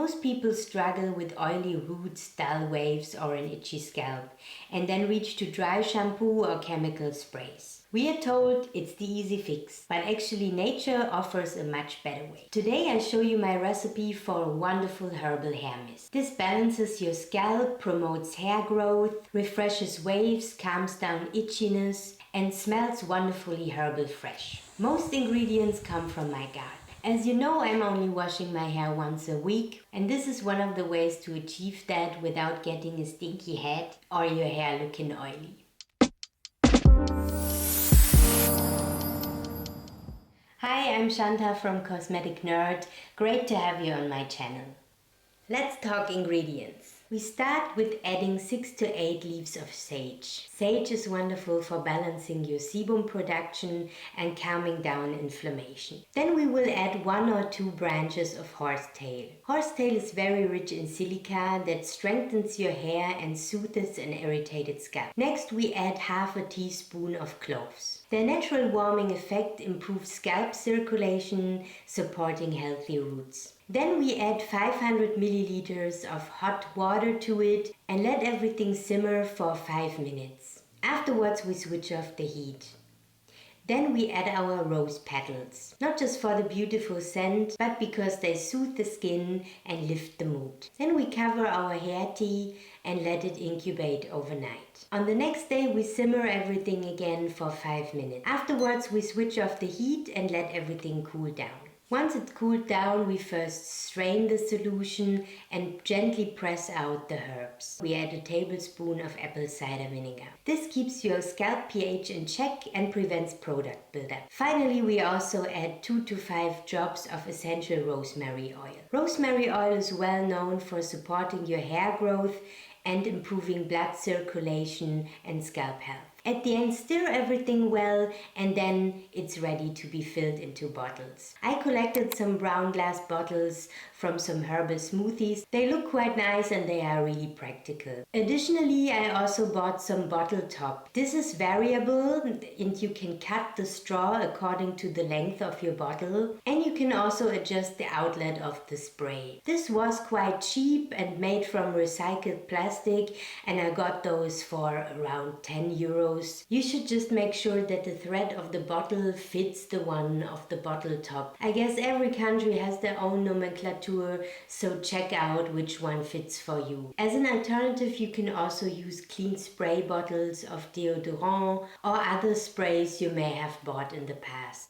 Most people struggle with oily roots, dull waves or an itchy scalp and then reach to dry shampoo or chemical sprays. We are told it's the easy fix, but actually nature offers a much better way. Today I show you my recipe for a wonderful herbal hair mist. This balances your scalp, promotes hair growth, refreshes waves, calms down itchiness and smells wonderfully herbal fresh. Most ingredients come from my garden. As you know, I'm only washing my hair once a week, and this is one of the ways to achieve that without getting a stinky head or your hair looking oily. Hi, I'm Shanta from Cosmetic Nerd. Great to have you on my channel. Let's talk ingredients. We start with adding 6 to 8 leaves of sage. Sage is wonderful for balancing your sebum production and calming down inflammation. Then we will add 1 or 2 branches of horsetail. Horsetail is very rich in silica that strengthens your hair and soothes an irritated scalp. Next we add half a teaspoon of cloves. Their natural warming effect improves scalp circulation, supporting healthy roots. Then we add 500 milliliters of hot water to it and let everything simmer for 5 minutes. Afterwards we switch off the heat. Then we add our rose petals, not just for the beautiful scent, but because they soothe the skin and lift the mood. Then we cover our hair tea and let it incubate overnight. On the next day we simmer everything again for 5 minutes. Afterwards we switch off the heat and let everything cool down. Once it cooled down, we first strain the solution and gently press out the herbs. We add a tablespoon of apple cider vinegar. This keeps your scalp pH in check and prevents product buildup. Finally, we also add 2 to 5 drops of essential rosemary oil. Rosemary oil is well known for supporting your hair growth and improving blood circulation and scalp health. At the end, stir everything well and then it's ready to be filled into bottles. I collected some brown glass bottles from some herbal smoothies. They look quite nice and they are really practical. Additionally, I also bought some bottle top. This is variable and you can cut the straw according to the length of your bottle, and you can also adjust the outlet of the spray. This was quite cheap and made from recycled plastic, and I got those for around 10 euros. You should just make sure that the thread of the bottle fits the one of the bottle top. I guess every country has their own nomenclature, so check out which one fits for you. As an alternative, you can also use clean spray bottles of deodorant or other sprays you may have bought in the past.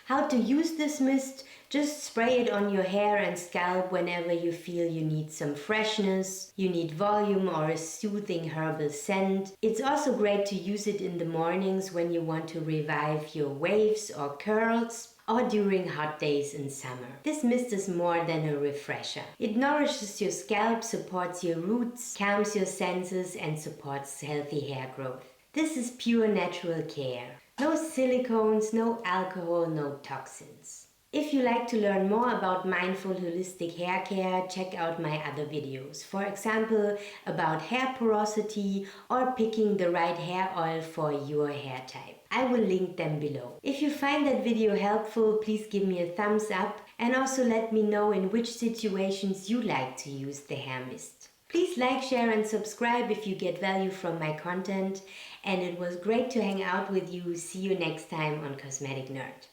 How to use this mist? Just spray it on your hair and scalp whenever you feel you need some freshness, you need volume or a soothing herbal scent. It's also great to use it in the mornings when you want to revive your waves or curls, or during hot days in summer. This mist is more than a refresher. It nourishes your scalp, supports your roots, calms your senses and supports healthy hair growth. This is pure natural care. No silicones, no alcohol, no toxins. If you like to learn more about mindful holistic hair care, check out my other videos. For example, about hair porosity or picking the right hair oil for your hair type. I will link them below. If you find that video helpful, please give me a thumbs up and also let me know in which situations you like to use the hair mist. Please like, share and subscribe if you get value from my content, and it was great to hang out with you. See you next time on Cosmetic Nerd.